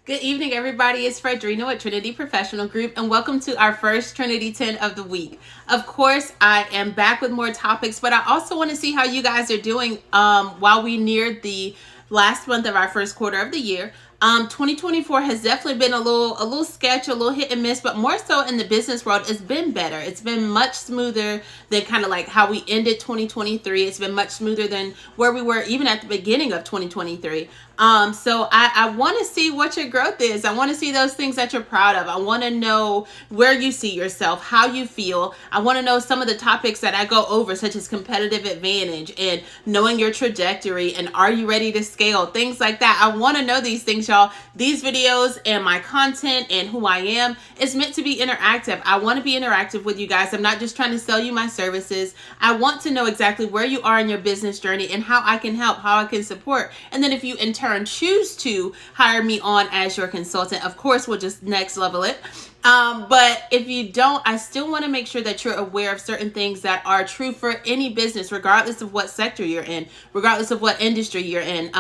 Good evening, everybody. It's Fredrina at Trinity Professional Group, and welcome to our first Trinity 10 of the week. Of course, I am back with more topics, but I also want to see how you guys are doing while we near the last month of our first quarter of the year. 2024 has definitely been a little sketch, a little hit and miss, but more so in the business world, it's been better. It's been much smoother than kind of like how we ended 2023. It's been much smoother than where we were even at the beginning of 2023. So I want to see what your growth is. I want to see those things that you're proud of. I want to know where you see yourself, how you feel. I want to know some of the topics that I go over, such as competitive advantage and knowing your trajectory and are you ready to scale, things like that. I want to know these things, y'all. These videos and my content and who I am is meant to be interactive. I want to be interactive with you guys. I'm not just trying to sell you my services. I want to know exactly where you are in your business journey and how I can help, how I can support. And then if you in turn choose to hire me on as your consultant, of course, we'll just next level it. But if you don't, I still want to make sure that you're aware of certain things that are true for any business, regardless of what sector you're in, regardless of what industry you're in.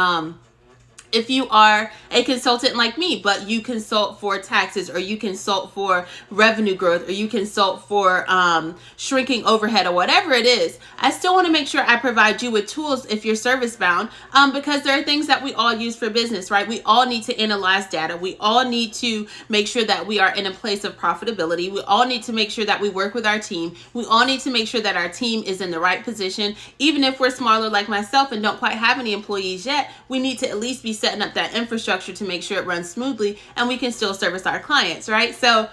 If you are a consultant like me, but you consult for taxes, or you consult for revenue growth, or you consult for shrinking overhead, or whatever it is, I still want to make sure I provide you with tools if you're service bound, because there are things that we all use for business, right? We all need to analyze data. We all need to make sure that we are in a place of profitability. We all need to make sure that we work with our team. We all need to make sure that our team is in the right position. Even if we're smaller like myself and don't quite have any employees yet, we need to at least be setting up that infrastructure to make sure it runs smoothly and we can still service our clients, right? So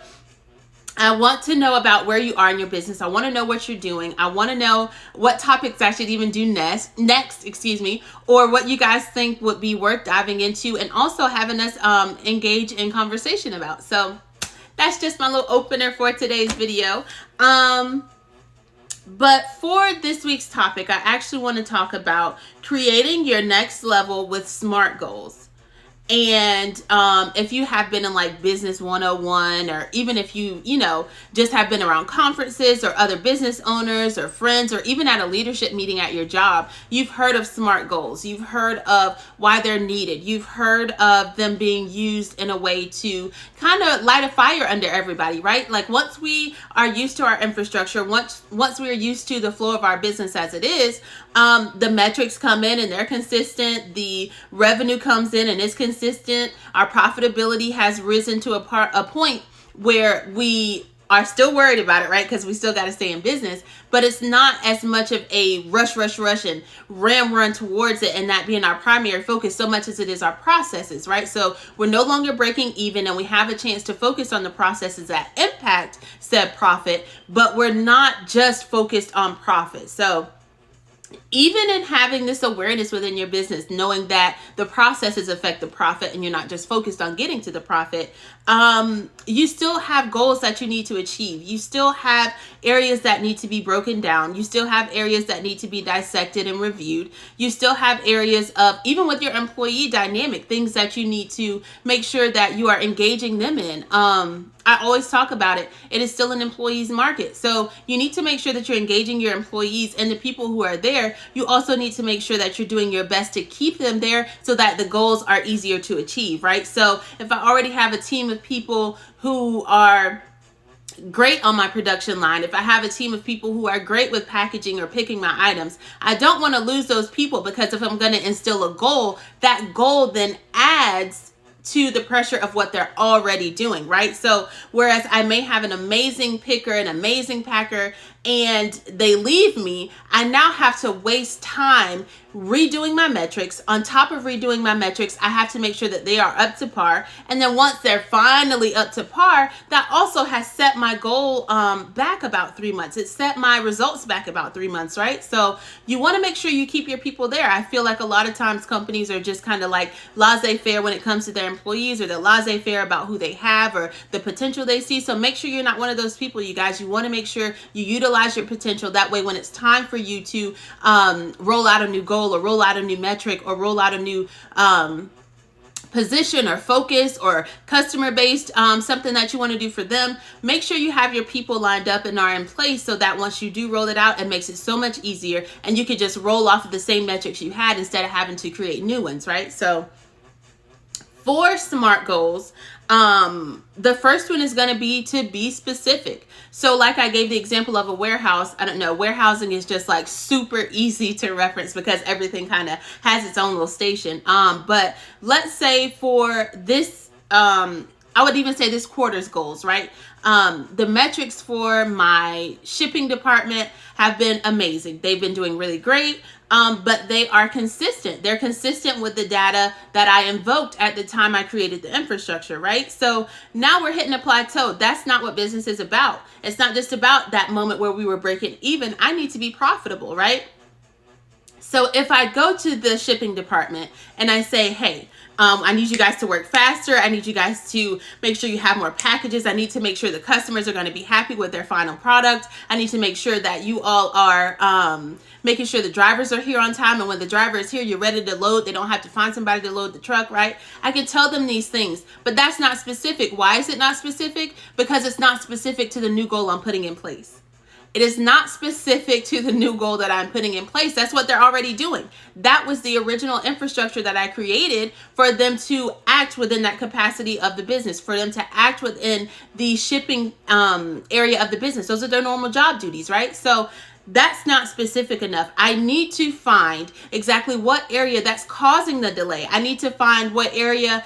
I want to know about where you are in your business. I want to know what you're doing. I want to know what topics I should even do next, or what you guys think would be worth diving into and also having us engage in conversation about. So that's just my little opener for today's video. But for this week's topic, I actually want to talk about creating your next level with SMART goals. And if you have been in like business 101, or even if you just have been around conferences or other business owners or friends, or even at a leadership meeting at your job, you've heard of SMART goals. You've heard of why they're needed. You've heard of them being used in a way to kind of light a fire under everybody, right? Like once we are used to our infrastructure, once we are used to the flow of our business as it is, the metrics come in and they're consistent. The revenue comes in and it's consistent. Our profitability has risen to a point where we are still worried about it, right? Because we still got to stay in business, but it's not as much of a rush and run towards it and that being our primary focus so much as it is our processes, right? So we're no longer breaking even and we have a chance to focus on the processes that impact said profit, but we're not just focused on profit. So even in having this awareness within your business, knowing that the processes affect the profit and you're not just focused on getting to the profit, you still have goals that you need to achieve. You still have areas that need to be broken down. You still have areas that need to be dissected and reviewed. You still have areas of, even with your employee dynamic, things that you need to make sure that you are engaging them in. I always talk about it. It is still an employee's market. So you need to make sure that you're engaging your employees and the people who are there. You also need to make sure that you're doing your best to keep them there so that the goals are easier to achieve, right? So if I already have a team of people who are great on my production line, if I have a team of people who are great with packaging or picking my items, I don't want to lose those people, because if I'm going to instill a goal, that goal then adds to the pressure of what they're already doing, right? So whereas I may have an amazing picker, an amazing packer, and they leave me, I now have to waste time redoing my metrics. On top of redoing my metrics, I have to make sure that they are up to par. And then once they're finally up to par, that also has set my goal back about 3 months. It set my results back about 3 months, right? So you want to make sure you keep your people there. I feel like a lot of times companies are just kind of like laissez-faire when it comes to their employees, or they're laissez-faire about who they have or the potential they see. So make sure you're not one of those people, you guys. You want to make sure you utilize your potential. That way, when it's time for you to roll out a new goal or roll out a new metric or roll out a new position or focus or customer based something that you want to do for them, make sure you have your people lined up and are in place so that once you do roll it out, it makes it so much easier and you can just roll off of the same metrics you had instead of having to create new ones, right? So For SMART goals, the first one is going to be specific. So like I gave the example of a warehouse. I don't know, warehousing is just like super easy to reference because everything kind of has its own little station. But let's say for this, I would even say this quarter's goals, right? The metrics for my shipping department have been amazing. They've been doing really great. But they are consistent. They're consistent with the data that I invoked at the time I created the infrastructure, right? So now we're hitting a plateau. That's not what business is about. It's not just about that moment where we were breaking even. I need to be profitable, right? So if I go to the shipping department and I say, hey, I need you guys to work faster. I need you guys to make sure you have more packages. I need to make sure the customers are going to be happy with their final product. I need to make sure that you all are making sure the drivers are here on time. And when the driver is here, you're ready to load. They don't have to find somebody to load the truck, right? I can tell them these things, but that's not specific. Why is it not specific? Because it's not specific to the new goal I'm putting in place. It is not specific to the new goal that I'm putting in place. That's what they're already doing. That was the original infrastructure that I created for them to act within that capacity of the business, for them to act within the shipping area of the business. Those are their normal job duties, right? So that's not specific enough. I need to find exactly what area that's causing the delay. I need to find what area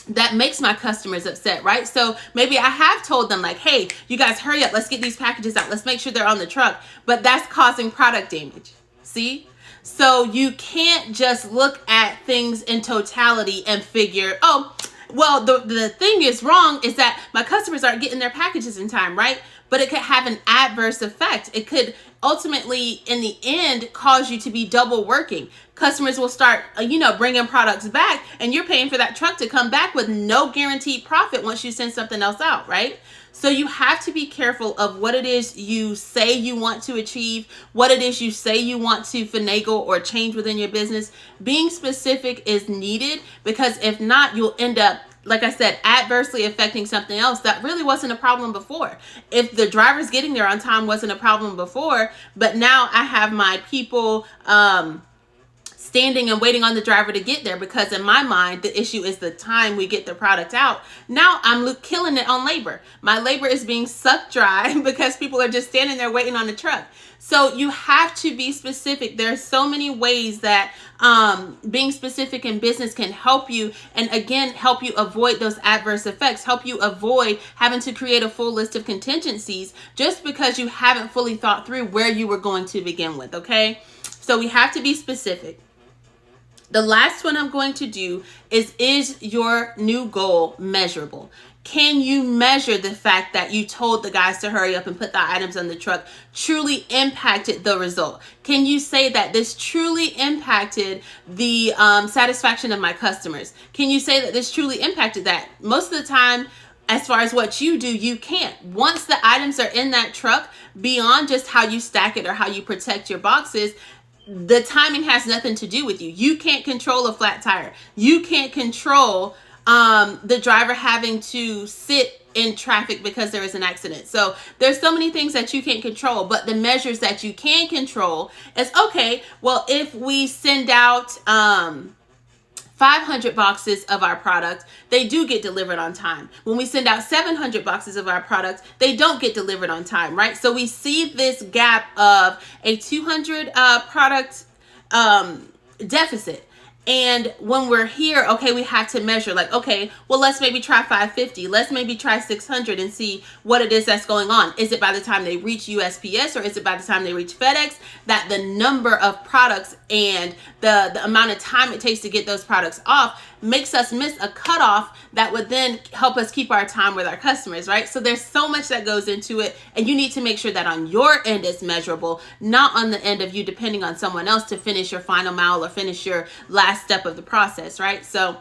that makes my customers upset, right? So maybe I have told them like, hey, you guys hurry up. Let's get these packages out. Let's make sure they're on the truck. But that's causing product damage. See? So you can't just look at things in totality and figure, oh, well, the thing is wrong is that my customers aren't getting their packages in time, right? But it could have an adverse effect. It could ultimately, in the end, cause you to be double working. Customers will start, bringing products back, and you're paying for that truck to come back with no guaranteed profit once you send something else out, right? So you have to be careful of what it is you say you want to achieve, what it is you say you want to finagle or change within your business. Being specific is needed, because if not, you'll end up, like I said, adversely affecting something else that really wasn't a problem before. If the driver's getting there on time wasn't a problem before, but now I have my people standing and waiting on the driver to get there, because in my mind, the issue is the time we get the product out. Now I'm killing it on labor. My labor is being sucked dry because people are just standing there waiting on the truck. So you have to be specific. There's so many ways that being specific in business can help you, and again, help you avoid those adverse effects, help you avoid having to create a full list of contingencies just because you haven't fully thought through where you were going to begin with, okay? So we have to be specific. The last one I'm going to do is your new goal measurable? Can you measure the fact that you told the guys to hurry up and put the items on the truck truly impacted the result? Can you say that this truly impacted the satisfaction of my customers? Can you say that this truly impacted that? Most of the time, as far as what you do, you can't. Once the items are in that truck, beyond just how you stack it or how you protect your boxes, the timing has nothing to do with you. You can't control a flat tire. You can't control the driver having to sit in traffic because there is an accident. So there's so many things that you can't control, but the measures that you can control is, okay, well, if we send out 500 boxes of our product, they do get delivered on time. When we send out 700 boxes of our product, they don't get delivered on time, right? So we see this gap of a 200 product deficit. And when we're here, okay, we have to measure like, okay, well, let's maybe try 550. Let's maybe try 600 and see what it is that's going on. Is it by the time they reach USPS, or is it by the time they reach FedEx, that the number of products and the amount of time it takes to get those products off makes us miss a cutoff that would then help us keep our time with our customers, right? So there's so much that goes into it, and you need to make sure that on your end it's measurable, not on the end of you depending on someone else to finish your final mile or finish your last step of the process, right? So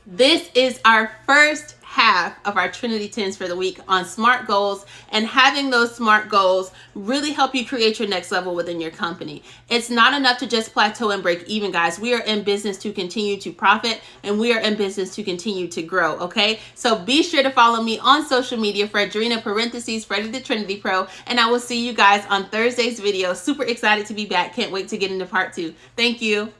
this is our first half of our Trinity 10s for the week on SMART goals, and having those SMART goals really help you create your next level within your company. It's not enough to just plateau and break even, guys. We are in business to continue to profit, and we are in business to continue to grow, okay? So be sure to follow me on social media, Fredrina Freddie the Trinity Pro, and I will see you guys on Thursday's video. Super excited to be back. Can't wait to get into part 2. Thank you.